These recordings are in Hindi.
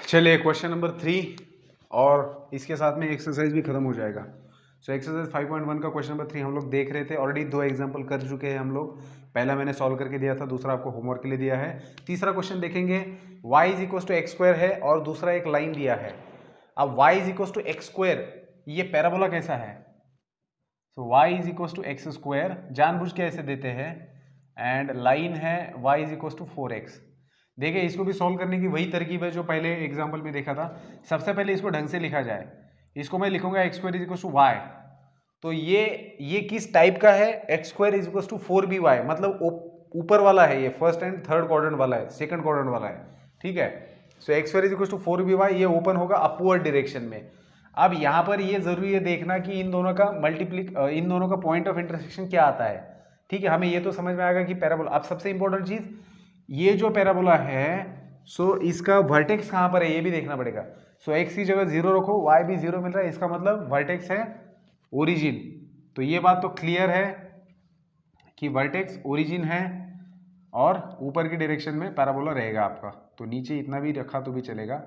चलिए क्वेश्चन नंबर 3 और इसके साथ में एक्सरसाइज भी खत्म हो जाएगा। सो एक्सरसाइज 5.1 का क्वेश्चन नंबर 3 हम लोग देख रहे थे। ऑलरेडी 2 एग्जांपल कर चुके हैं हम लोग। पहला मैंने सॉल्व करके दिया था, दूसरा आपको होमवर्क के लिए दिया है। तीसरा क्वेश्चन देखेंगे, y = x² है और दूसरा एक लाइन दिया है। अब y = x², ये पैराबोला कैसा है? सो y = x², जानबूझ के ऐसे देते हैं, एंड लाइन है y = 4x। देखिए इसको भी सॉल्व करने की वही तरकीब है जो पहले एग्जांपल में देखा था। सबसे पहले इसको ढंग से लिखा जाए। इसको मैं लिखूंगा x² = y। तो ये किस टाइप का है? x² = 4by, मतलब ऊपर वाला है, ये फर्स्ट एंड थर्ड क्वाड्रेंट वाला है, सेकंड क्वाड्रेंट वाला है। ठीक है, सो x² = 4by, ये ओपन होगा अपवर्ड डायरेक्शन में। अब यहाँ पर ये जरूरी है देखना कि इन दोनों का इन दोनों का पॉइंट ऑफ इंटरसेक्शन क्या आता है। ठीक है, हमें ये तो समझ में आएगा कि पैराबोला। अब सबसे इंपॉर्टेंट चीज, ये जो पैराबोला है, सो इसका वर्टेक्स कहां पर है ये भी देखना पड़ेगा। सो x की जगह 0 रखो, y भी 0 मिल रहा है, इसका मतलब वर्टेक्स है ओरिजिन। तो ये बात तो क्लियर है कि वर्टेक्स ओरिजिन है और ऊपर की डायरेक्शन में पैराबोला रहेगा आपका। तो नीचे इतना भी रखा तो भी चलेगा।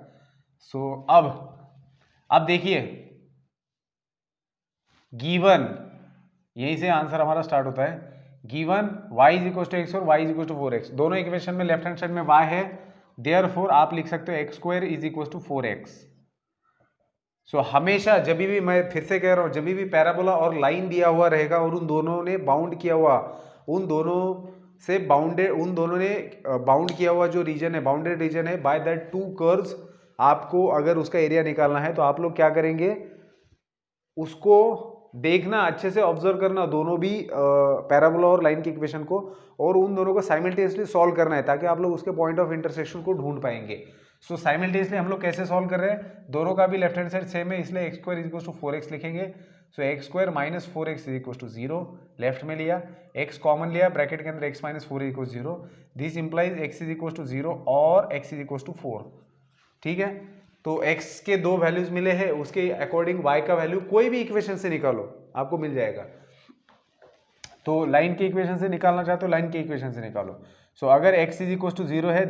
सो अब देखिए, गिवन, यहीं से आंसर हमारा स्टार्ट होता है। गिवन y = x और y = 4x, दोनों इक्वेशन में लेफ्ट हैंड साइड में y है, देयरफॉर आप लिख सकते हो x² = 4x। सो हमेशा जब भी, मैं फिर से कह रहा हूं, जब भी पैराबोला और लाइन दिया हुआ रहेगा और उन दोनों ने बाउंड किया हुआ, उन दोनों ने बाउंड किया हुआ जो रीजन है, बाउंडेड रीजन है बाय दैट टू कर्व्स, आपको अगर उसका एरिया निकालना है तो आप लोग क्या करेंगे, उसको देखना, अच्छे से ऑब्जर्व करना दोनों भी पैराबोला और लाइन की इक्वेशन को, और उन दोनों को साइमल्टेनियसली सॉल्व करना है ताकि आप लोग उसके पॉइंट ऑफ इंटरसेक्शन को ढूंढ पाएंगे। सो साइमल्टेनियसली हम लोग कैसे सॉल्व कर रहे हैं, दोनों का भी लेफ्ट हैंड साइड सेम है, इसलिए x² = 4x लिखेंगे। सो x² - 4x = 0, लेफ्ट में लिया, x कॉमन लिया, ब्रैकेट के अंदर x - 4 = 0। दिस इंप्लाइज x = 0 और x = 4। ठीक है, तो x के दो वैल्यूज मिले हैं, उसके अकॉर्डिंग y का वैल्यू कोई भी इक्वेशन से निकालो, आपको मिल जाएगा। तो लाइन के इक्वेशन से निकालना चाहते हो, लाइन के इक्वेशन से निकालो। सो अगर x = 0 है,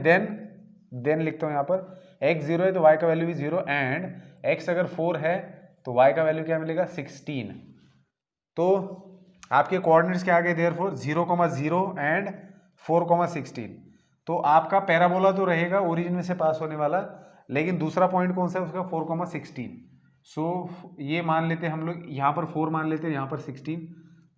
देन लिखता हूं यहाँ पर, x 0 है तो y का वैल्यू भी 0, एंड x अगर 4 है तो y का वैल्यू क्या मिलेगा, 16। तो आपके कोऑर्डिनेट्स क्या आ गए, देयरफॉर 0,0 एंड 4,16। तो आपका पैराबोला तो रहेगा ओरिजिन में से पास होने वाला, लेकिन दूसरा पॉइंट कौन सा है उसका, 4,16। सो ये मान लेते हैं हम लोग, यहाँ पर 4 मान लेते हैं, यहाँ पर 16,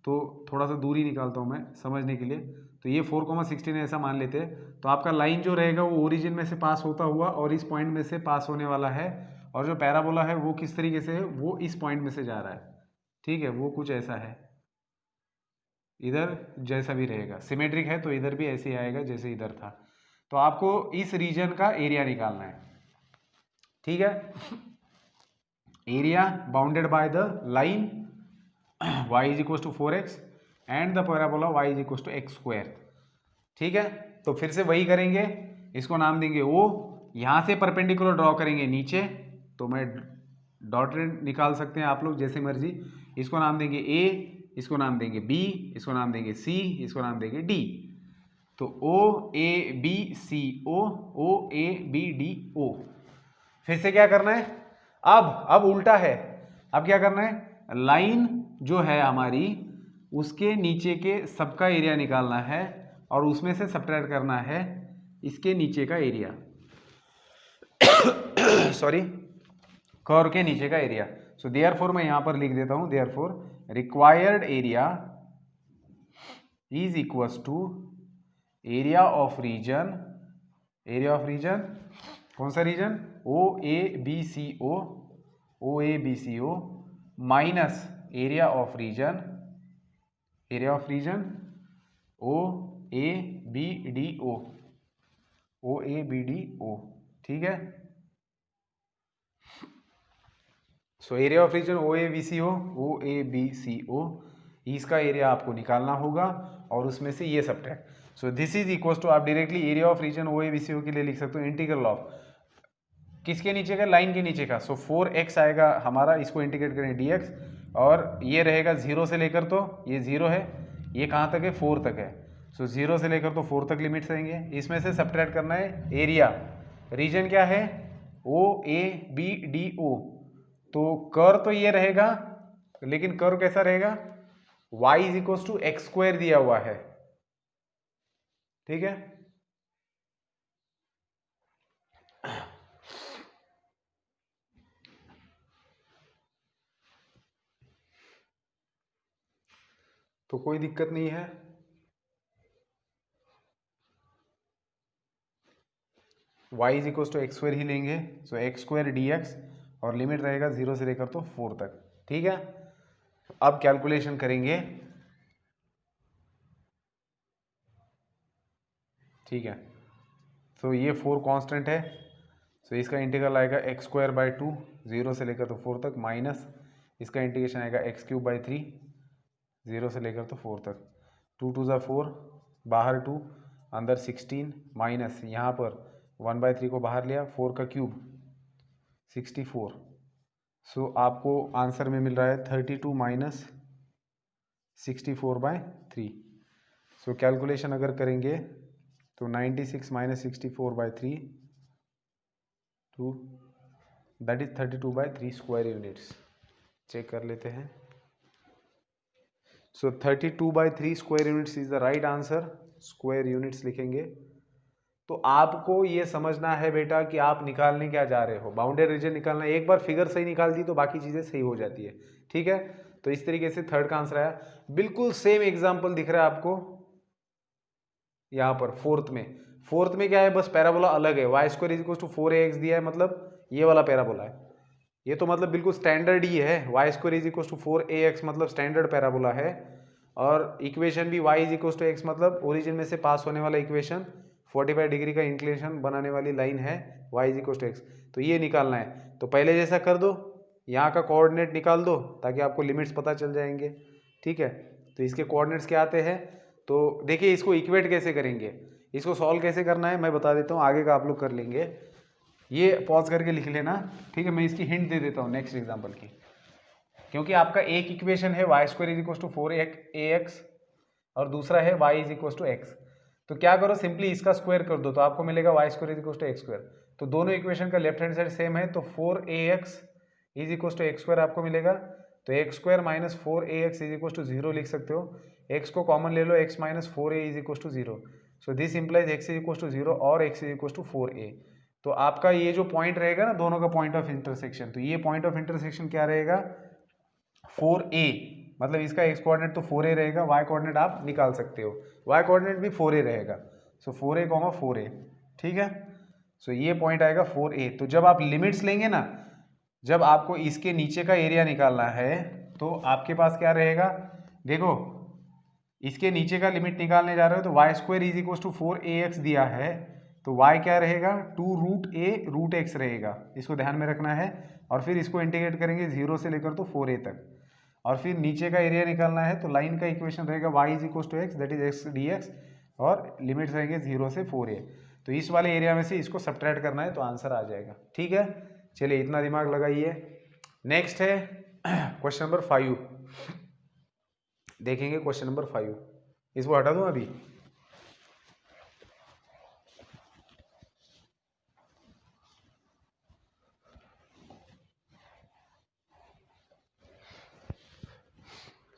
तो थोड़ा सा दूरी निकालता हूँ मैं समझने के लिए। तो ये 4,16 ऐसा मान लेते हैं। तो आपका लाइन जो रहेगा वो ओरिजिन में से पास होता हुआ और इस पॉइंट में से पास होने वाला है, और जो पैराबोला है वो किस तरीके से है, वो इस पॉइंट में से जा रहा है। ठीक है, वो कुछ ऐसा है, इधर जैसा भी रहेगा, सिमेट्रिक है तो इधर भी ऐसे ही आएगा जैसे इधर था। तो आपको इस रीजन का एरिया निकालना है। ठीक है, area bounded by the line y = 4x and the parabola y = x²। ठीक है, तो फिर से वही करेंगे, इसको नाम देंगे O, यहां से परपेंडिकुलर ड्रॉ करेंगे नीचे, तो मैं डॉट निकाल सकते हैं आप लोग जैसे मर्जी। इसको नाम देंगे A, इसको नाम देंगे B, इसको नाम देंगे C, इसको नाम देंगे D। तो OABCO, OABDO। फिर से क्या करना है, अब उल्टा है। अब क्या करना है, लाइन जो है हमारी, उसके नीचे के सबका एरिया निकालना है और उसमें से सब्ट्रैक्ट करना है इसके नीचे का एरिया सॉरी, कर्व के नीचे का एरिया। सो देयरफॉर मैं यहां पर लिख देता हूं, therefore required area is equals to area of region, कौन सा region, OABCO minus area of region OABDO। ठीक है, so area of region OABCO, इसका एरिया आपको निकालना होगा और उसमें से ये subtract. So this is equal to, आप directly area of region OABCO के लिए लिख सकते हो इंटीग्रल ऑफ किसके नीचे का, लाइन के नीचे का। सो 4x आएगा हमारा, इसको इंटीग्रेट करें dx, और ये रहेगा 0 से लेकर, तो ये 0 है, ये कहाँ तक है, 4 तक है। सो 0 से लेकर तो 4 तक लिमिट्स रहेंगे, इसमें से सब्ट्रैक्ट करना है एरिया। रीजन क्या है, ओ ए बी डी ओ, तो कर्व तो ये रहेगा, लेकिन कर्व कैसा रहेगा, y is equal to x square दिया हुआ है, ठीक है। तो कोई दिक्कत नहीं है, y is equal to x square ही लेंगे, so x square d x, और लिमिट रहेगा 0 से लेकर तो 4 तक, ठीक है। अब कैलकुलेशन करेंगे, ठीक है। तो ये 4 कांस्टेंट है, सो इसका इंटीग्रल आएगा एक्स स्क्वायर बाई 2, 0 से लेकर तो 4 तक, माइनस इसका इंटीग्रेशन आएगा एक्स क्यूब बाई 3, 0 से लेकर तो 4 तक, 2 2 ज़ा 4, बाहर 2 अंदर 16, माइनस यहाँ पर 1/3 को बाहर लिया, 4 का क्यूब 64। सो आपको आंसर में मिल रहा है 32 माइनस 64/3। सो कैलकुलेशन अगर करेंगे तो 96 minus 64/3 two that is 32/3 square units. Check कर लेते हैं। So 32/3 square units is the right answer. Square units लिखेंगे। तो आपको ये समझना है बेटा कि आप निकालने क्या जा रहे हो, बाउंड्री रीजन निकालना। एक बार फिगर सही निकाल दी तो बाकी चीजें सही हो जाती है, ठीक है। तो इस तरीके से थर्ड का आंसर आया। बिल्कुल सेम एग्जांपल दिख रहा है आपको यहां पर फोर्थ में क्या है, बस पैराबोला अलग है। Y square is equal to 4ax दिया है, मतलब ये वाला पैराबोला है। ये तो मतलब बिल्कुल स्टैंडर्ड ही है। Y square is equal to 4ax मतलब स्टैंडर्ड पैराबोला है। और इक्वेशन भी y is equal to x मतलब ओरिजिन में से पास होने वाला इक्वेशन 45 डिग्री का इंक्लिनेशन बनाने वाली लाइन है y is equal to x। तो ये निकालना है। तो पहले जैसा कर दो, यहाँ का कोऑर्डिनेट निकाल दो ताकि आपको लिमिट्स पता चल जाएंगे, ठीक है। तो इसके कोऑर्डिनेट्स क्या आते हैं, तो देखिए इसको इक्वेट कैसे करेंगे, इसको सॉल्व कैसे करना है मैं बता देता हूँ, आगे का आप लोग कर लेंगे। ये पॉज करके लिख लेना, ठीक है। मैं इसकी हिंट दे देता हूँ नेक्स्ट एग्जाम्पल की, क्योंकि आपका एक इक्वेशन है y square is equal to 4ax और दूसरा है y is equal to x। तो क्या करो, सिंपली इसका स्क्वायर कर दो तो आपको मिलेगा y square is equal to x square. तो दोनों इक्वेशन का लेफ्ट हैंड साइड सेम है, तो 4ax is equal to x square आपको मिलेगा। तो x square minus 4ax is equal to 0 लिख सकते हो। x को कॉमन ले लो, x minus 4a is equal to 0। So this implies x is equal to 0 और x is equal to 4a। तो आपका ये जो पॉइंट रहेगा ना, दोनों का पॉइंट ऑफ इंटरसेक्शन, तो ये पॉइंट ऑफ इंटरसेक्शन क्या रहेगा, 4a, मतलब इसका x कोऑर्डिनेट तो 4a रहेगा, y कोऑर्डिनेट आप निकाल सकते हो, y कोऑर्डिनेट भी 4a रहेगा। सो 4a, 4a, ठीक है। सो ये पॉइंट आएगा 4a। तो जब आप लिमिट्स लेंगे ना, जब आपको इसके नीचे का एरिया निकालना है तो आपके पास क्या रहेगा, देखो इसके नीचे का लिमिट निकालने जा रहे हो तो y square is equal to 4ax दिया है, तो y क्या रहेगा, 2√a√x रहेगा, इसको ध्यान में रखना है। और फिर इसको इंटीग्रेट करेंगे 0 से लेकर तो 4a तक, और फिर नीचे का एरिया निकालना है तो लाइन का इक्वेशन रहेगा y is equal to x that is x dx, और लिमिट्स रहेंगे 0 से 4a। तो इस वाले एरिया में से इसको सब्ट्रैक्ट करना है तो आंसर आ जाएगा, ठीक है। चलिए इतना दिमाग लगाइए। नेक्स्ट है क्वेश्चन नंबर 5, देखेंगे क्वेश्चन नंबर 5। इसको हटा दूं अभी,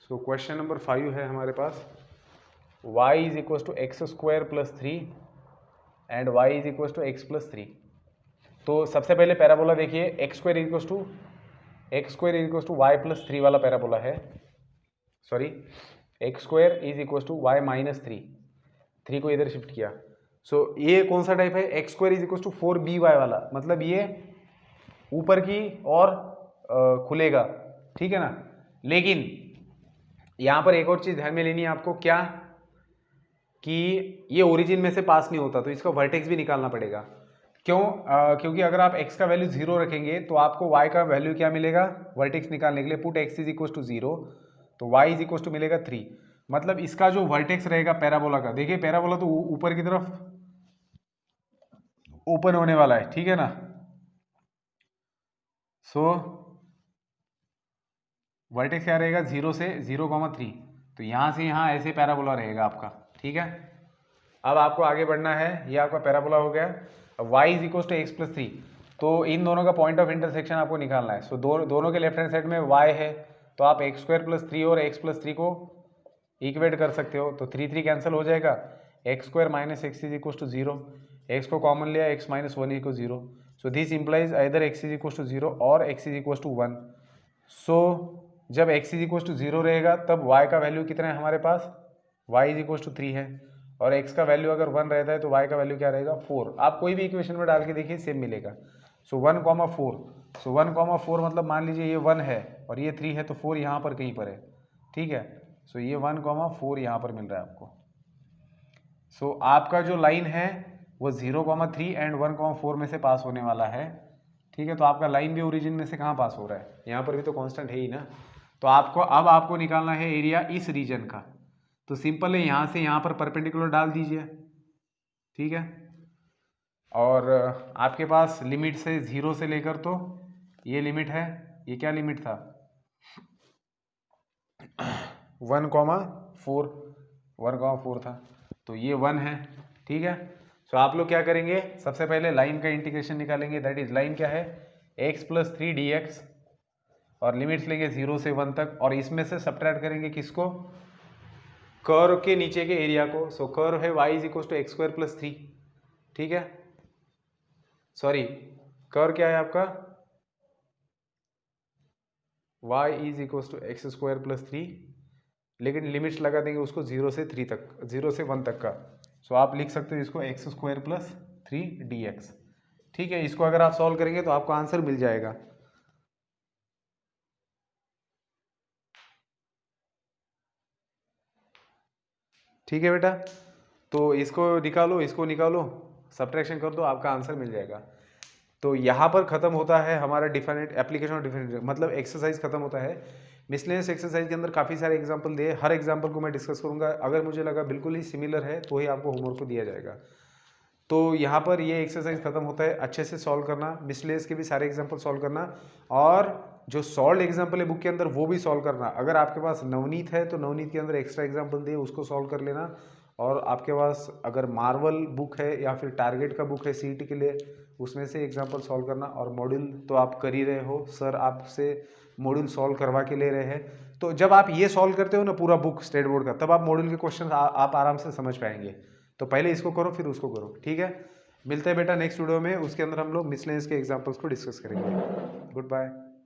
सो क्वेश्चन नंबर 5 है हमारे पास, y is equal to x square plus 3 and y is equal to x plus 3। तो सबसे पहले पैराबोला देखिए, x square is equal to y plus 3 वाला पैराबोला है, sorry x square is equal to y minus 3 को इधर शिफ्ट किया। सो ये कौन सा टाइप है, x square is equal to 4by वाला, मतलब ये ऊपर की और खुलेगा, ठीक है ना। लेकिन यहाँ पर एक और चीज ध्यान में लेनी है आपको, क्या कि ये ओरिजिन में से पास नहीं होता, तो इसका वर्टेक्स भी निकालना पड़ेगा। क्यों? क्योंकि अगर आप x का वैल्यू 0 रखेंगे तो आपको y का वैल्यू क्या मिलेगा, वर्टेक्स निकालने के लिए put x is equal to 0, तो y इज इक्वल टू मिलेगा 3। मतलब इसका जो वर्टेक्स रहेगा पैराबोला का, देखिए पैराबोला तो ऊपर की तरफ ओपन होने वाला है, ठीक है ना। सो वर्टेक्स क्या रहेगा, 0 से 0,3, तो यहाँ से यहाँ ऐसे पैराबोला रहेगा आपका, ठीक है। अब आपको आगे बढ़ना है, ये आपका पैराबोला हो गया। अब y is equal to x plus 3, तो इन दोनों का पॉइंट ऑफ इंटरसेक्शन आपको निकालना है। सो दोनों के लेफ्ट हैंड साइड में y है, तो आप एक्स स्क्वायर प्लस 3 और x प्लस 3 को इक्वेट कर सकते हो। तो 3 3 कैंसिल हो जाएगा, x square minus x is equal to 0, x को कॉमन लिया, x minus 1 equal 0। So this implies either x is equal to 0 और x is equal to 1। So जब x इज इक्वल टू 0 रहेगा तब y का वैल्यू कितना है हमारे पास, y इज इक्वल टू 3 है, और x का वैल्यू अगर 1 रहता है तो y का वैल्यू क्या रहेगा 4। आप कोई भी इक्वेशन में डाल के देखिए सेम मिलेगा। सो 1,4, सो 1,4 मतलब मान लीजिए ये 1 है और ये 3 है, तो 4 यहाँ पर कहीं पर है, ठीक है। सो ये 1,4 यहाँ पर मिल रहा है आपको। सो आपका जो लाइन है वो 0,3 एंड 1,4 में से पास होने वाला है, ठीक है। तो आपका लाइन भी ओरिजिन में से कहाँ पास हो रहा है, यहाँ पर भी तो कांस्टेंट है ही ना। तो आपको निकालना है एरिया इस रीजन का। तो सिंपल है, यहाँ से यहाँ पर परपेंडिकुलर डाल दीजिए, ठीक है। और आपके पास लिमिट से 0 से लेकर, तो ये लिमिट है, ये क्या लिमिट था 1,4 था, तो ये 1 है, ठीक है। सो आप लोग क्या करेंगे, सबसे पहले लाइन का इंटीग्रेशन निकालेंगे। दैट इज लाइन क्या है, x प्लस 3 dx, और लिमिट्स लेंगे 0 से 1 तक, और इसमें से सब्ट्रैक्ट करेंगे किसको, कर्व के नीचे के एरिया को। सो कर्व है y is equal to x square plus 3, ठीक है। सॉरी, कर्व क्या है आपका, y is equal to x square plus 3, लेकिन लिमिट्स लगा देंगे उसको 0 से 3 तक, 0 से 1 तक का। सो आप लिख सकते हो इसको एक्स स्क्वायर प्लस 3 dx, ठीक है। इसको अगर आप सॉल्व करेंगे तो आपको आंसर मिल जाएगा। ठीक है बेटा, तो इसको निकालो, सब्ट्रैक्शन कर दो, आपका आंसर मिल जाएगा। तो यहाँ पर खत्म होता है हमारा डिफरेंट एप्लीकेशन और डिफरेंट मतलब एक्सरसाइज खत्म होता है। मिसलेनियस एक्सरसाइज के अंदर काफ़ी सारे एग्जांपल दिए, हर एग्जांपल को मैं डिस्कस करूँगा। अगर मुझे लगा बिल्कुल ही सिमिलर है तो ही आपको होमवर्क को दिया जाएगा। तो यहाँ पर ये एक्सरसाइज खत्म होता है, अच्छे से सॉल्व करना, मिसलेनियस के भी सारे एग्जाम्पल सॉल्व करना, और जो सॉल्व एग्जाम्पल है बुक के अंदर वो भी सॉल्व करना। अगर आपके पास नवनीत है तो नवनीत के अंदर एक्स्ट्रा एग्जाम्पल दिए, उसको सॉल्व कर लेना। और आपके पास अगर मार्वल बुक है या फिर टारगेट का बुक है सीईटी के लिए, उसमें से एग्जाम्पल सॉल्व करना। और मॉड्यूल तो आप कर ही रहे हो, सर आपसे मॉड्यूल सॉल्व करवा के ले रहे हैं। तो जब आप ये सॉल्व करते हो ना पूरा बुक स्टेट बोर्ड का, तब आप मॉड्यूल के क्वेश्चन आप आराम से समझ पाएंगे। तो पहले इसको करो फिर उसको करो, ठीक है। मिलते हैं बेटा नेक्स्ट वीडियो में, उसके अंदर हम लोग मिसलेनियस के एग्जाम्पल्स को डिस्कस करेंगे। Good bye.